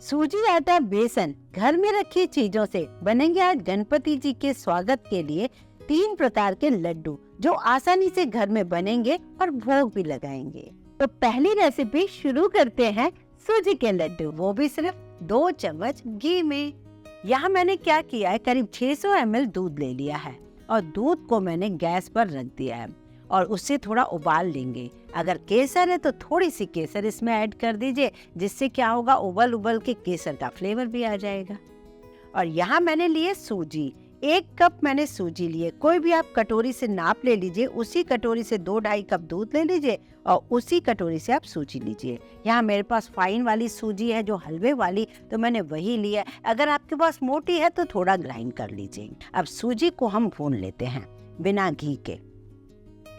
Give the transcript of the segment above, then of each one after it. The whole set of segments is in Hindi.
सूजी, आटा, बेसन, घर में रखी चीजों से बनेंगे आज गणपति जी के स्वागत के लिए 3 प्रकार के लड्डू, जो आसानी से घर में बनेंगे और भोग भी लगाएंगे। तो पहली रेसिपी शुरू करते हैं सूजी के लड्डू, वो भी सिर्फ 2 चम्मच घी में। यहाँ मैंने क्या किया है, करीब 600 ml दूध ले लिया है और दूध को मैंने गैस पर रख दिया है और उससे थोड़ा उबाल लेंगे। अगर केसर है तो थोड़ी सी केसर इसमें ऐड कर दीजिए, जिससे क्या होगा, उबल उबल के केसर का फ्लेवर भी आ जाएगा। और यहाँ मैंने लिए सूजी, 1 कप मैंने सूजी लिए। कोई भी आप कटोरी से नाप ले लीजिए, उसी कटोरी से 2-2.5 कप दूध ले लीजिए और उसी कटोरी से आप सूजी लीजिए। यहाँ मेरे पास फाइन वाली सूजी है, जो हलवे वाली, तो मैंने वही लिया। अगर आपके पास मोटी है तो थोड़ा ग्राइंड कर लीजिए। अब सूजी को हम भून लेते हैं बिना घी के।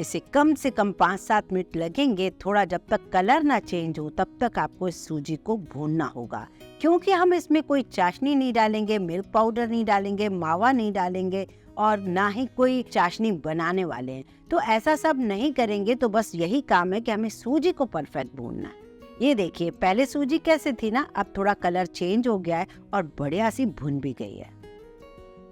इसे कम से कम 5-7 मिनट लगेंगे। थोड़ा जब तक कलर ना चेंज हो तब तक आपको इस सूजी को भूनना होगा, क्योंकि हम इसमें कोई चाशनी नहीं डालेंगे, मिल्क पाउडर नहीं डालेंगे, मावा नहीं डालेंगे और ना ही कोई चाशनी बनाने वाले हैं। तो ऐसा सब नहीं करेंगे, तो बस यही काम है कि हमें सूजी को परफेक्ट भूनना है। ये देखिए, पहले सूजी कैसे थी ना, अब थोड़ा कलर चेंज हो गया है और बढ़िया सी भुन भी गई है।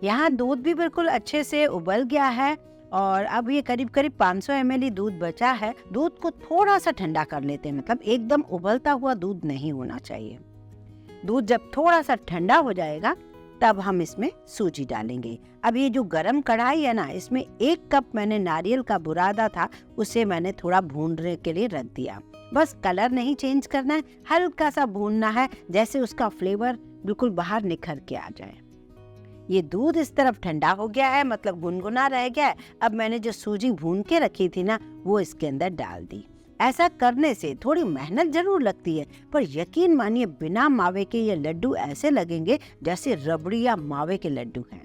यहाँ दूध भी बिल्कुल अच्छे से उबल गया है और अब ये करीब 500 ml ही दूध बचा है। दूध को थोड़ा सा ठंडा कर लेते हैं, मतलब एकदम उबलता हुआ दूध नहीं होना चाहिए। दूध जब थोड़ा सा ठंडा हो जाएगा तब हम इसमें सूजी डालेंगे। अब ये जो गरम कढ़ाई है ना, इसमें 1 कप मैंने नारियल का बुरादा था, उसे मैंने थोड़ा भूनने के लिए रख दिया। बस कलर नहीं चेंज करना है, हल्का सा भूनना है, जैसे उसका फ्लेवर बिल्कुल बाहर निखर के आ जाए। ये दूध इस तरफ ठंडा हो गया है, मतलब गुनगुना रह गया है। अब मैंने जो सूजी भून के रखी थी ना, वो इसके अंदर डाल दी। ऐसा करने से थोड़ी मेहनत जरूर लगती है, पर यकीन मानिए बिना मावे के ये लड्डू ऐसे लगेंगे जैसे रबड़ी या मावे के लड्डू हैं।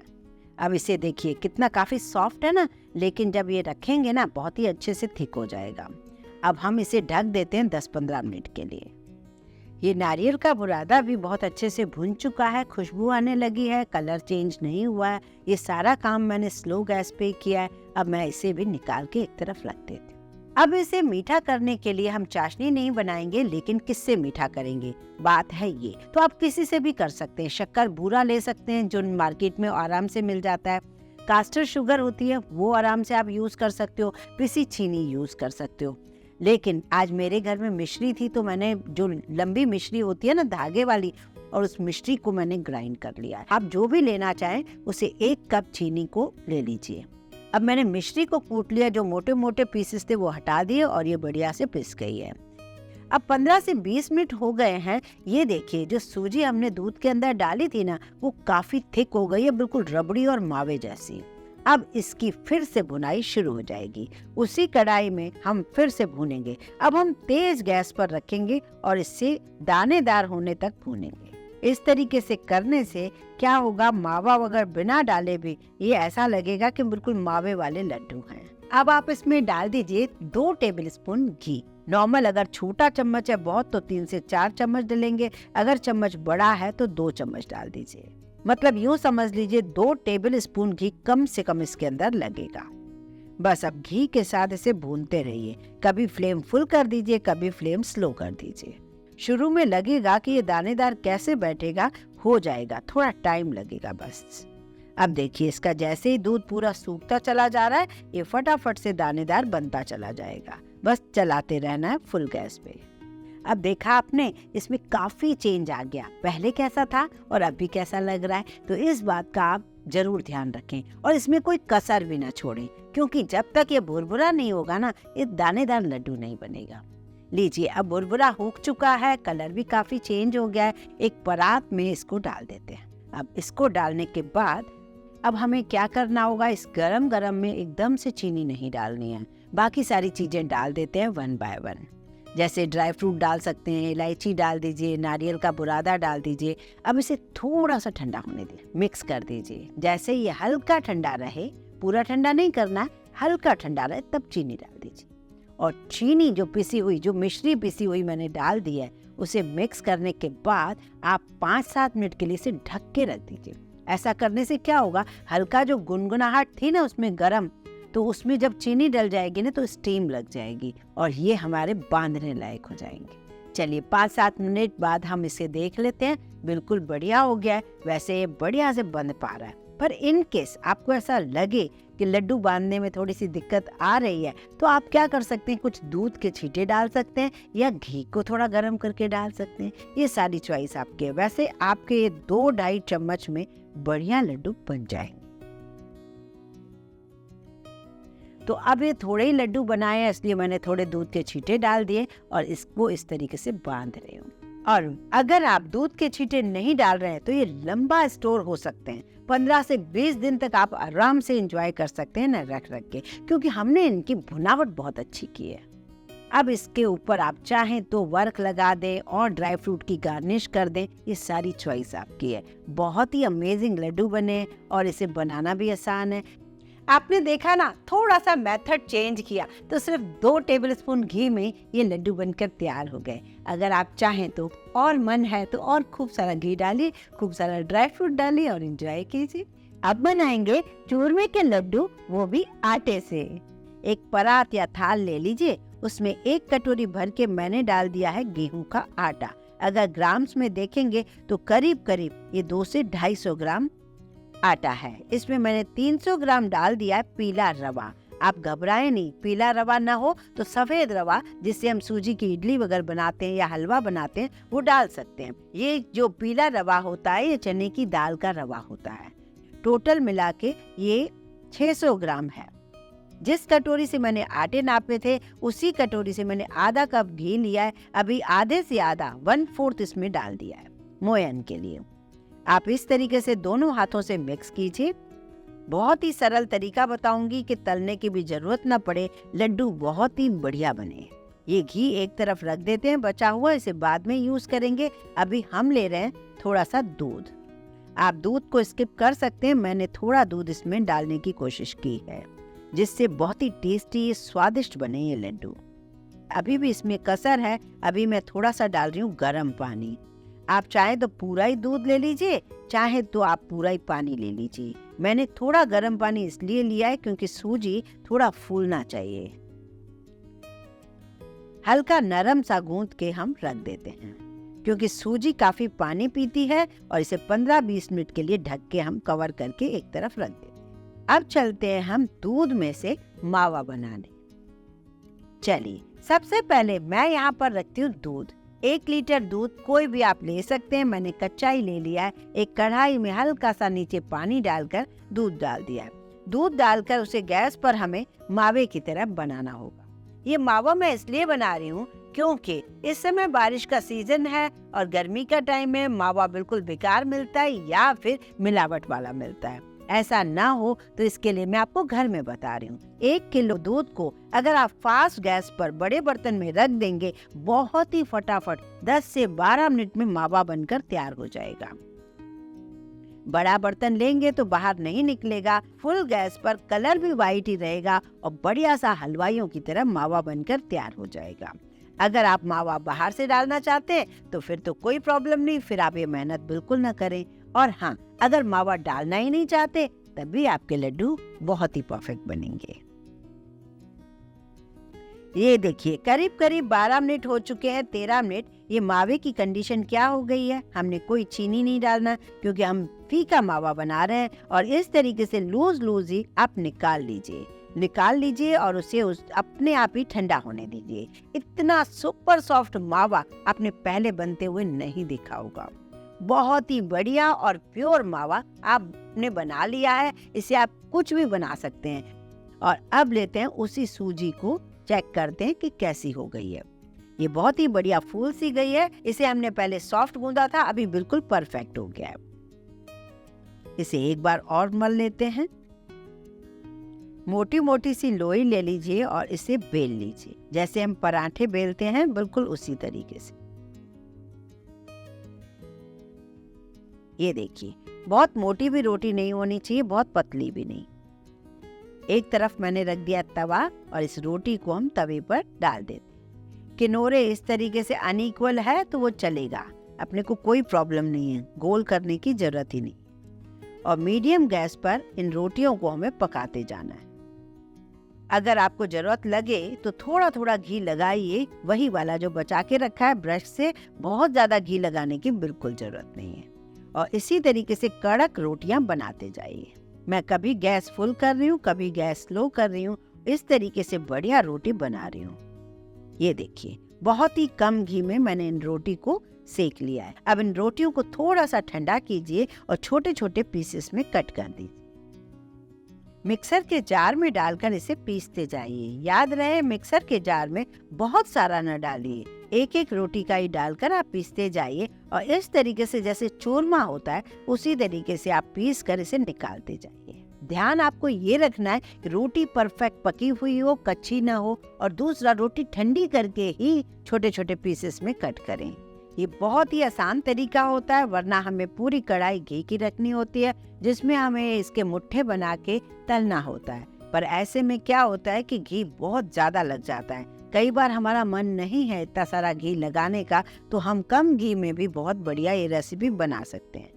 अब इसे देखिए, कितना काफी सॉफ्ट है ना, लेकिन जब ये रखेंगे ना बहुत ही अच्छे से थिक हो जाएगा। अब हम इसे ढक देते हैं 10-15 मिनट के लिए। ये नारियल का बुरादा भी बहुत अच्छे से भुन चुका है, खुशबू आने लगी है, कलर चेंज नहीं हुआ है। ये सारा काम मैंने स्लो गैस पे किया है। अब मैं इसे भी निकाल के एक तरफ रख देती हूँ। अब इसे मीठा करने के लिए हम चाशनी नहीं बनाएंगे, लेकिन किससे मीठा करेंगे, बात है ये। तो आप किसी से भी कर सकते हैं। शक्कर बूरा ले सकते हैं, जो मार्केट में आराम से मिल जाता है। कास्टर शुगर होती है, वो आराम से आप यूज कर सकते हो। पिसी चीनी यूज कर सकते हो। लेकिन आज मेरे घर में मिश्री थी, तो मैंने जो लंबी मिश्री होती है ना, धागे वाली, और उस मिश्री को मैंने ग्राइंड कर लिया। आप जो भी लेना चाहें उसे 1 कप चीनी को ले लीजिए। अब मैंने मिश्री को कूट लिया, जो मोटे मोटे पीसेस थे वो हटा दिए और ये बढ़िया से पिस गई है। अब 15 से 20 मिनट हो गए हैं। ये देखिए, जो सूजी हमने दूध के अंदर डाली थी ना, वो काफी थिक हो गई है, बिल्कुल रबड़ी और मावे जैसी। अब इसकी फिर से भुनाई शुरू हो जाएगी। उसी कढ़ाई में हम फिर से भूनेंगे। अब हम तेज गैस पर रखेंगे और इससे दानेदार होने तक भूनेंगे। इस तरीके से करने से क्या होगा, मावा वगैरह बिना डाले भी ये ऐसा लगेगा कि बिल्कुल मावे वाले लड्डू हैं। अब आप इसमें डाल दीजिए 2 टेबलस्पून घी। नॉर्मल अगर छोटा चम्मच है बहुत, तो 3 से 4 चम्मच डालेंगे। अगर चम्मच बड़ा है तो 2 चम्मच डाल दीजिए। मतलब यूँ समझ लीजिए 2 टेबलस्पून घी कम से कम इसके अंदर लगेगा। बस अब घी के साथ इसे भूनते रहिए। कभी फ्लेम फुल कर दीजिए, कभी फ्लेम स्लो कर दीजिए। शुरू में लगेगा कि ये दानेदार कैसे बैठेगा, हो जाएगा, थोड़ा टाइम लगेगा बस। अब देखिए, इसका जैसे ही दूध पूरा सूखता चला जा रहा है, ये फटाफट से दानेदार बनता चला जाएगा। बस चलाते रहना है फुल गैस पे। अब देखा आपने, इसमें काफी चेंज आ गया। पहले कैसा था और अभी कैसा लग रहा है, तो इस बात का आप जरूर ध्यान रखें और इसमें कोई कसर भी ना छोड़ें, क्योंकि जब तक ये भुरभुरा नहीं होगा ना, ये दानेदार लड्डू नहीं बनेगा। लीजिए, अब भुरभुरा हो चुका है, कलर भी काफी चेंज हो गया है। एक परात में इसको डाल देते हैं। अब इसको डालने के बाद अब हमें क्या करना होगा, इस गरम गरम में एकदम से चीनी नहीं डालनी है। बाकी सारी चीजें डाल देते हैं 1 बाय 1। जैसे ड्राई फ्रूट डाल सकते हैं, इलायची डाल दीजिए, नारियल का बुरादा डाल दीजिए। अब इसे थोड़ा सा ठंडा होने दीजिए, मिक्स कर दीजिए। जैसे ये हल्का ठंडा रहे, पूरा ठंडा नहीं करना, हल्का ठंडा रहे, तब चीनी डाल दीजिए। और चीनी जो पिसी हुई, जो मिश्री पिसी हुई मैंने डाल दी है, उसे मिक्स करने के बाद आप 5-7 मिनट के लिए इसे ढक के रख दीजिए। ऐसा करने से क्या होगा, हल्का जो गुनगुनाहट थी ना उसमें गरम, तो उसमें जब चीनी डल जाएगी ना तो स्टीम लग जाएगी और ये हमारे बांधने लायक हो जाएंगे। चलिए 5-7 मिनट बाद हम इसे देख लेते हैं। बिल्कुल बढ़िया हो गया है। वैसे ये बढ़िया से बंध पा रहा है, पर इन केस आपको ऐसा लगे कि लड्डू बांधने में थोड़ी सी दिक्कत आ रही है तो आप क्या कर सकते हैं, कुछ दूध के छींटे डाल सकते हैं या घी को थोड़ा गर्म करके डाल सकते हैं। ये सारी चॉइस आपकी है। वैसे आपके ये 2-2.5 चम्मच में बढ़िया लड्डू बन जाएंगे। तो अब ये थोड़े ही लड्डू बनाए हैं, इसलिए मैंने थोड़े दूध के छींटे डाल दिए और इसको इस तरीके से बांध रही हूँ। और अगर आप दूध के छींटे नहीं डाल रहे हैं तो ये लंबा स्टोर हो सकते हैं। 15 से 20 दिन तक आप आराम से एंजॉय कर सकते हैं ना रख के, क्योंकि हमने इनकी भुनावट बहुत अच्छी की है। अब इसके ऊपर आप चाहें तो वर्क लगा दें और ड्राई फ्रूट की गार्निश कर दें। ये सारी चॉइस आपकी है। बहुत ही अमेजिंग लड्डू बने और इसे बनाना भी आसान है। आपने देखा ना, थोड़ा सा मेथड चेंज किया तो सिर्फ 2 टेबलस्पून घी में ये लड्डू बनकर तैयार हो गए। अगर आप चाहें तो और मन है तो और खूब सारा घी डालिए, खूब सारा ड्राई फ्रूट डालिए और एंजॉय कीजिए। अब बनाएंगे चूरमे के लड्डू, वो भी आटे से। एक परात या थाल ले लीजिए, उसमें 1 कटोरी भर के मैंने डाल दिया है गेहूं का आटा। अगर ग्राम्स में देखेंगे तो करीब करीब ये 2 से 250 ग्राम आटा है। इसमें मैंने 300 ग्राम डाल दिया है पीला रवा। आप घबराएं नहीं, पीला रवा ना हो तो सफेद रवा, जिससे हम सूजी की इडली वगैरह बनाते हैं या हलवा बनाते हैं, वो डाल सकते हैं। ये जो पीला रवा होता है ये चने की दाल का रवा होता है। टोटल मिला के ये 600 ग्राम है। जिस कटोरी से मैंने आटे नापे थे उसी कटोरी से मैंने आधा कप घी लिया है। अभी आधे से आधा 1/4 इसमें डाल दिया है मोयन के लिए। आप इस तरीके से दोनों हाथों से मिक्स कीजिए। बहुत ही सरल तरीका बताऊंगी कि तलने की भी जरूरत ना पड़े, लड्डू बहुत ही बढ़िया बने। ये घी एक तरफ रख देते हैं, बचा हुआ इसे बाद में यूज करेंगे। अभी हम ले रहे हैं थोड़ा सा दूध। आप दूध को स्किप कर सकते हैं, मैंने थोड़ा दूध इसमें डालने की कोशिश की है, जिससे बहुत ही टेस्टी स्वादिष्ट बने ये लड्डू। अभी भी इसमें कसर है, अभी मैं थोड़ा सा डाल रही हूँ गर्म पानी। आप चाहे तो पूरा ही दूध ले लीजिए, चाहे तो आप पूरा ही पानी ले लीजिए। मैंने थोड़ा गर्म पानी इसलिए लिया है क्योंकि सूजी थोड़ा फूलना चाहिए। हल्का नरम सा गूंथ के हम रख देते हैं, क्योंकि सूजी काफी पानी पीती है। और इसे 15-20 मिनट के लिए ढक के हम कवर करके एक तरफ रख देते हैं। अब चलते हैं हम दूध में से मावा बनाने। चलिए, सबसे पहले मैं यहाँ पर रखती हूँ दूध। 1 लीटर दूध कोई भी आप ले सकते हैं, मैंने कच्चा ही ले लिया है। एक कढ़ाई में हल्का सा नीचे पानी डालकर दूध डाल दिया है। दूध डालकर उसे गैस पर हमें मावे की तरह बनाना होगा। ये मावा मैं इसलिए बना रही हूँ क्योंकि इस समय बारिश का सीजन है और गर्मी का टाइम में मावा बिल्कुल बेकार मिलता है या फिर मिलावट वाला मिलता है। ऐसा ना हो तो इसके लिए मैं आपको घर में बता रही हूँ। 1 किलो दूध को अगर आप फास्ट गैस पर बड़े बर्तन में रख देंगे, बहुत ही फटाफट 10 से 12 मिनट में मावा बनकर तैयार हो जाएगा। बड़ा बर्तन लेंगे तो बाहर नहीं निकलेगा, फुल गैस पर कलर भी वाइट ही रहेगा और बढ़िया सा हलवाइयों की तरह मावा बनकर तैयार हो जाएगा। अगर आप मावा बाहर से डालना चाहते हैं तो फिर तो कोई प्रॉब्लम नहीं, फिर आप ये मेहनत बिल्कुल ना करें। और हाँ, अगर मावा डालना ही नहीं चाहते तब भी आपके लड्डू बहुत ही परफेक्ट बनेंगे। ये देखिए, करीब करीब 12 मिनट हो चुके हैं, 13 मिनट। ये मावे की कंडीशन क्या हो गई है, हमने कोई चीनी नहीं डालना क्योंकि हम फीका मावा बना रहे हैं। और इस तरीके से लूज ही आप निकाल लीजिए और उसे अपने आप ही ठंडा होने दीजिए। इतना सुपर सॉफ्ट मावा आपने पहले बनते हुए नहीं देखा होगा। बहुत ही बढ़िया और प्योर मावा आपने बना लिया है। इसे आप कुछ भी बना सकते हैं। और अब लेते हैं उसी सूजी को, चेक करते हैं कि कैसी हो गई है। ये बहुत ही बढ़िया फूल सी गई है। इसे हमने पहले सॉफ्ट गूंदा था, अभी बिल्कुल परफेक्ट हो गया है। इसे एक बार और मल लेते हैं। मोटी मोटी सी लोई ले लीजिए और इसे बेल लीजिए, जैसे हम पराठे बेलते हैं बिल्कुल उसी तरीके से। ये देखिए, बहुत मोटी भी रोटी नहीं होनी चाहिए, बहुत पतली भी नहीं। एक तरफ मैंने रख दिया तवा और इस रोटी को हम तवे पर डाल देते। किनारे इस तरीके से अनइक्वल है तो वो चलेगा, अपने को कोई प्रॉब्लम नहीं है, गोल करने की जरूरत ही नहीं। और मीडियम गैस पर इन रोटियों को हमें पकाते जाना है। अगर आपको जरूरत लगे तो थोड़ा थोड़ा घी लगाइए, वही वाला जो बचा के रखा है ब्रश से। बहुत ज्यादा घी लगाने की बिल्कुल जरूरत नहीं है। और इसी तरीके से कड़क रोटियां बनाते जाइए। मैं कभी गैस फुल कर रही हूँ, कभी गैस स्लो कर रही हूँ। इस तरीके से बढ़िया रोटी बना रही हूँ। ये देखिए, बहुत ही कम घी में मैंने इन रोटी को सेक लिया है। अब इन रोटियों को थोड़ा सा ठंडा कीजिए और छोटे छोटे पीसेस में कट कर दीजिए। मिक्सर के जार में डालकर इसे पीसते जाइए। याद रहे, मिक्सर के जार में बहुत सारा न डालिए, एक एक रोटी का ही डालकर आप पीसते जाइए। और इस तरीके से जैसे चूरमा होता है उसी तरीके से आप पीस कर इसे निकालते जाइए। ध्यान आपको ये रखना है कि रोटी परफेक्ट पकी हुई हो, कच्ची ना हो। और दूसरा, रोटी ठंडी करके ही छोटे छोटे पीसेस में कट करें। ये बहुत ही आसान तरीका होता है, वरना हमें पूरी कढ़ाई घी की रखनी होती है जिसमें हमें इसके मुट्ठे बना के तलना होता है। पर ऐसे में क्या होता है कि घी बहुत ज्यादा लग जाता है। कई बार हमारा मन नहीं है इतना सारा घी लगाने का, तो हम कम घी में भी बहुत बढ़िया ये रेसिपी बना सकते हैं।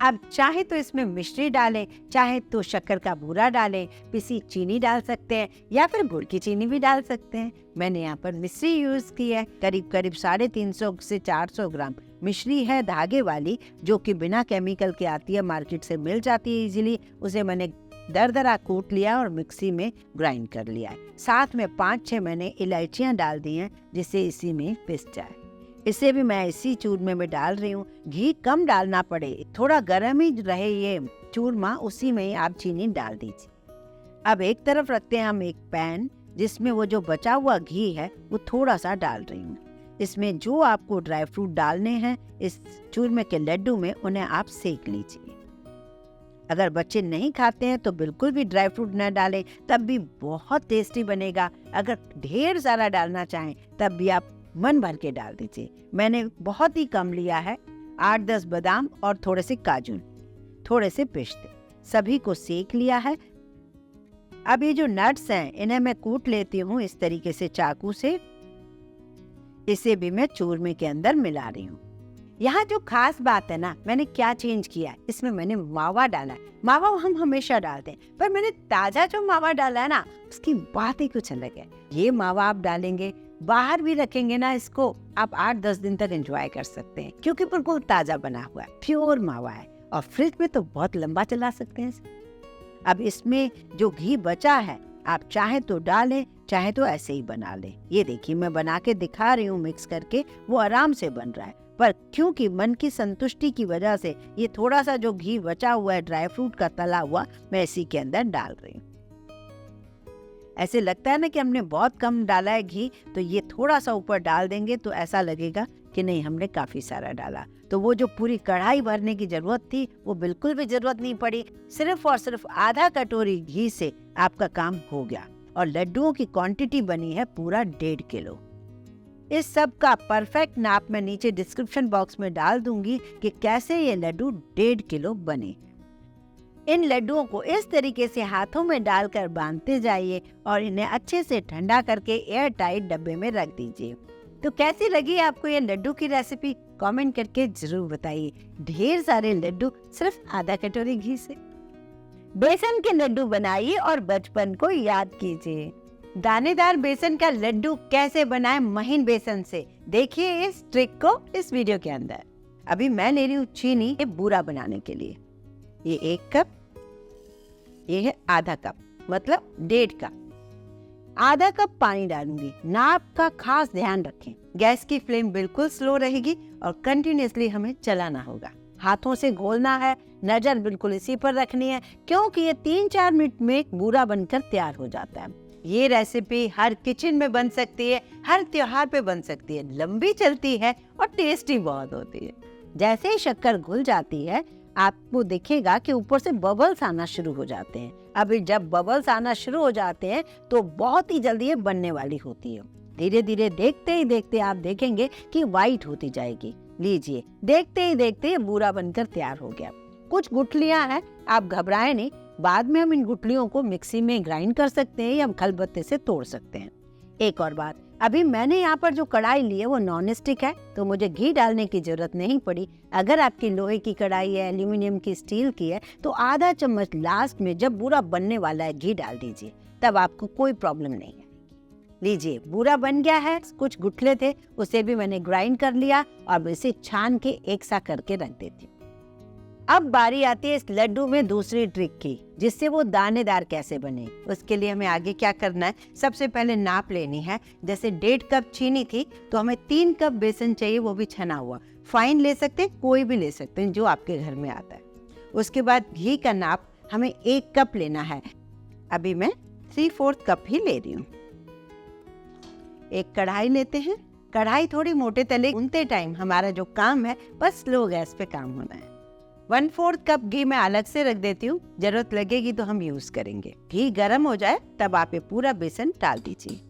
अब चाहे तो इसमें मिश्री डालें, चाहे तो शक्कर का बूरा डालें, पिसी चीनी डाल सकते हैं या फिर गुड़ की चीनी भी डाल सकते हैं। मैंने यहाँ पर मिश्री यूज की है। करीब करीब 350 से 400 ग्राम मिश्री है, धागे वाली, जो कि बिना केमिकल के आती है, मार्केट से मिल जाती है इजीली। उसे मैंने दरदरा कूट लिया और मिक्सी में ग्राइंड कर लिया है। साथ में 5-6 मैंने इलायचियां डाल दी हैं जिससे इसी में पिस जाए। इसे भी मैं इसी चूरमे में डाल रही हूँ। घी कम डालना पड़े, थोड़ा गर्म ही रहे ये चूरमा, उसी में आप चीनी डाल दीजिए। अब एक तरफ रखते हैं हम एक पैन, जिसमें वो जो बचा हुआ घी है वो थोड़ा सा डाल रही हूँ। इसमें जो आपको ड्राई फ्रूट डालने हैं इस चूरमे के लड्डू में, उन्हें आप सेक लीजिए। अगर बच्चे नहीं खाते हैं तो बिल्कुल भी ड्राई फ्रूट न डालें, तब भी बहुत टेस्टी बनेगा। अगर ढेर सारा डालना चाहें तब भी आप मन भर के डाल दीजिए। मैंने बहुत ही कम लिया है, 8-10 बादाम और थोड़े से काजू, थोड़े से पिस्ते, सभी को सेक लिया है। अब ये जो नट्स हैं इन्हें मैं कूट लेती हूँ इस तरीके से चाकू से। इसे भी मैं चूरमे के अंदर मिला रही हूँ। यहाँ जो खास बात है ना, मैंने क्या चेंज किया है, इसमें मैंने मावा डाला है। मावा हम हमेशा डालते हैं, पर मैंने ताजा जो मावा डाला है ना, उसकी बात ही कुछ अलग है। ये मावा आप डालेंगे, बाहर भी रखेंगे ना, इसको आप 8-10 दिन तक एंजॉय कर सकते हैं, क्योंकि बिल्कुल ताजा बना हुआ है, प्योर मावा है। और फ्रिज में तो बहुत लंबा चला सकते हैं। अब इसमें जो घी बचा है, आप चाहे तो डालें, चाहे तो ऐसे ही बना लें। ये देखिए, मैं बना के दिखा रही हूँ मिक्स करके, वो आराम से बन रहा है। पर क्योंकि मन की संतुष्टि की वजह से ये थोड़ा सा जो घी बचा हुआ है ड्राई फ्रूट का तला हुआ, मैं इसी के अंदर डाल रही हूँ। ऐसे लगता है ना कि हमने बहुत कम डाला है घी, तो ये थोड़ा सा ऊपर डाल देंगे तो ऐसा लगेगा कि नहीं, हमने काफी सारा डाला। तो वो जो पूरी कढ़ाई भरने की जरूरत थी वो बिल्कुल भी जरूरत नहीं पड़ी। सिर्फ और सिर्फ आधा कटोरी घी से आपका काम हो गया। और लड्डुओं की क्वांटिटी बनी है पूरा 1.5 किलो। इस सब का परफेक्ट नाप मैं नीचे डिस्क्रिप्शन बॉक्स में डाल दूंगी कि कैसे ये लड्डू 1.5 किलो बने। इन लड्डुओं को इस तरीके से हाथों में डालकर बांधते जाइए और इन्हें अच्छे से ठंडा करके एयर टाइट डब्बे में रख दीजिए। तो कैसी लगी आपको ये लड्डू की रेसिपी, कमेंट करके जरूर बताइए। ढेर सारे लड्डू सिर्फ आधा कटोरी घी से। बेसन के लड्डू बनाइए और बचपन को याद कीजिए। दानेदार बेसन का लड्डू कैसे बनाएं महीन बेसन से, देखिए इस ट्रिक को इस वीडियो के अंदर। अभी मैं ले रही हूँ चीनी के बूरा बनाने के लिए। ये 1 कप, ये है आधा कप, मतलब 1.5 कप। आधा कप पानी डालूंगी। नाप का खास ध्यान रखें। गैस की फ्लेम बिल्कुल स्लो रहेगी और कंटिन्यूअसली हमें चलाना होगा। हाथों से घोलना है, नजर बिल्कुल इसी पर रखनी है, क्योंकि ये 3-4 मिनट में बूरा बनकर तैयार हो जाता है। ये रेसिपी हर किचन में बन सकती है, हर त्योहार पे बन सकती है, लंबी चलती है और टेस्टी बहुत होती है। जैसे ही शक्कर घुल जाती है, आपको दिखेगा कि ऊपर से बबल्स आना शुरू हो जाते हैं। अभी जब बबल्स आना शुरू हो जाते हैं तो बहुत ही जल्दी ये बनने वाली होती है। धीरे धीरे देखते ही देखते आप देखेंगे कि व्हाइट होती जाएगी। लीजिए, देखते ही देखते ये बूरा बनकर तैयार हो गया। कुछ गुठलियां हैं, आप घबराएं नहीं, बाद में हम इन गुठलियों को मिक्सी में ग्राइंड कर सकते हैं या हम खलबत्ते से तोड़ सकते हैं। एक और बात, अभी मैंने यहाँ पर जो कढ़ाई ली है वो नॉन स्टिक है, तो मुझे घी डालने की जरूरत नहीं पड़ी। अगर आपकी लोहे की कढ़ाई है, एल्यूमिनियम की, स्टील की है, तो आधा चम्मच लास्ट में जब बूरा बनने वाला है घी डाल दीजिए। तब आपको कोई प्रॉब्लम नहीं है। लीजिए, बूरा बन गया है। कुछ गुठले थे उसे भी मैंने ग्राइंड कर लिया और इसे छान के एक सा करके रख देती हूँ। अब बारी आती है इस लड्डू में दूसरी ट्रिक की, जिससे वो दानेदार कैसे बने। उसके लिए हमें आगे क्या करना है, सबसे पहले नाप लेनी है। जैसे 1.5 कप चीनी थी तो हमें 3 कप बेसन चाहिए, वो भी छना हुआ। फाइन ले सकते हैं, कोई भी ले सकते हैं जो आपके घर में आता है। उसके बाद घी का नाप हमें 1 कप लेना है। अभी मैं 3/4 कप ही ले रही हूँ। एक कढ़ाई लेते हैं। कढ़ाई थोड़ी मोटे तले भूनते टाइम हमारा जो काम है बस स्लो गैस पे काम होना है। 1/4 कप घी मैं अलग से रख देती हूँ, जरूरत लगेगी तो हम यूज करेंगे। घी गर्म हो जाए तब आप ये पूरा बेसन डाल दीजिए।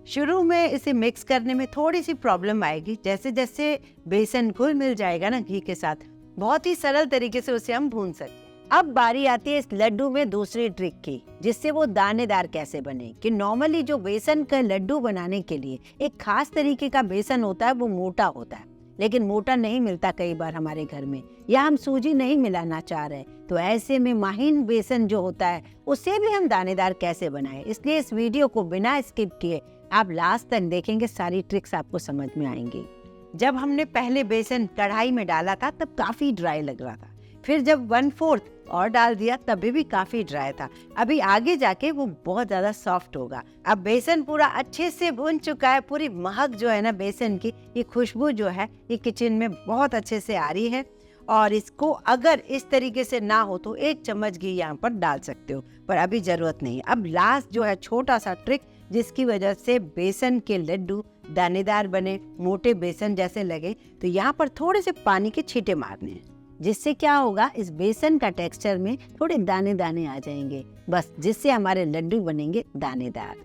शुरू में इसे मिक्स करने में थोड़ी सी प्रॉब्लम आएगी। जैसे जैसे बेसन घुल मिल जाएगा ना घी के साथ, बहुत ही सरल तरीके से उसे हम भून सकते हैं। अब बारी आती है इस लड्डू में दूसरी ट्रिक की, जिससे वो दानेदार कैसे बने। कि नॉर्मली जो बेसन का लड्डू बनाने के लिए एक खास तरीके का बेसन होता है, वो मोटा होता है, लेकिन मोटा नहीं मिलता कई बार हमारे घर में, या हम सूजी नहीं मिलाना चाह रहे, तो ऐसे में महीन बेसन जो होता है उससे भी हम दानेदार कैसे बनाएं। इसलिए इस वीडियो को बिना स्किप किए आप लास्ट तक देखेंगे, सारी ट्रिक्स आपको समझ में आएंगी। जब हमने पहले बेसन कढ़ाई में डाला था तब काफी ड्राई लग रहा था, फिर जब 1/4 और डाल दिया तभी भी काफी ड्राई था। अभी आगे जाके वो बहुत ज्यादा सॉफ्ट होगा। अब बेसन पूरा अच्छे से भून चुका है। पूरी महक जो है ना बेसन की, ये खुशबू जो है ये किचन में बहुत अच्छे से आ रही है। और इसको अगर इस तरीके से ना हो तो 1 चम्मच घी यहाँ पर डाल सकते हो, पर अभी जरूरत नहीं। अब लास्ट जो है छोटा सा ट्रिक, जिसकी वजह से बेसन के लड्डू दानेदार बने, मोटे बेसन जैसे लगे, तो यहाँ पर थोड़े से पानी के छींटे मारने हैं। जिससे क्या होगा, इस बेसन का टेक्सचर में थोड़े दाने दाने आ जाएंगे, बस जिससे हमारे लड्डू बनेंगे दानेदार।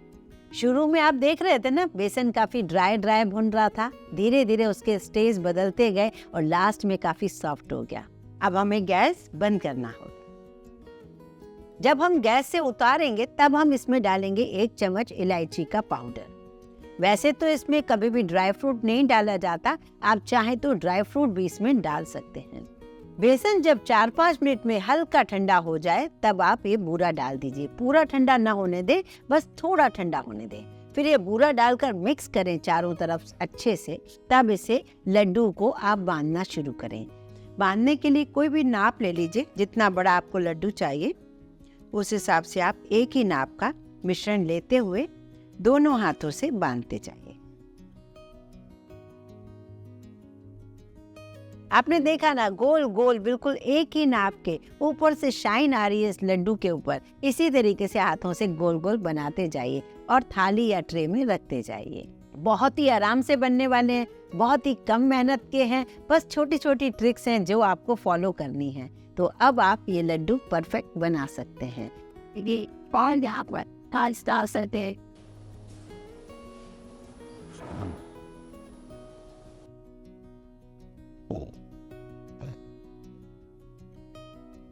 शुरू में आप देख रहे थे ना, बेसन काफी ड्राई ड्राई भुन रहा था, धीरे धीरे उसके स्टेज बदलते गए और लास्ट में काफी सॉफ्ट हो गया। अब हमें गैस बंद करना होगा। जब हम गैस से उतारेंगे तब हम इसमें डालेंगे 1 चम्मच इलायची का पाउडर। वैसे तो इसमें कभी भी ड्राई फ्रूट नहीं डाला जाता, आप चाहें तो ड्राई फ्रूट भी इसमें डाल सकते हैं। बेसन जब 4-5 मिनट में हल्का ठंडा हो जाए तब आप ये बूरा डाल दीजिए। पूरा ठंडा ना होने दें, बस थोड़ा ठंडा होने दें। फिर ये बूरा डालकर मिक्स करें चारों तरफ अच्छे से। तब इसे लड्डू को आप बांधना शुरू करें। बांधने के लिए कोई भी नाप ले लीजिए, जितना बड़ा आपको लड्डू चाहिए उस हिसाब से आप एक ही नाप का मिश्रण लेते हुए दोनों हाथों से बांधते जाइए। आपने देखा ना, गोल गोल बिल्कुल एक ही नाप के ऊपर से शाइन आ रही है इस लड्डू के ऊपर। इसी तरीके से हाथों से गोल गोल बनाते जाइए और थाली या ट्रे में रखते जाइए। बहुत ही आराम से बनने वाले हैं, बहुत ही कम मेहनत के हैं, बस छोटी छोटी ट्रिक्स हैं जो आपको फॉलो करनी है। तो अब आप ये लड्डू परफेक्ट बना सकते हैं।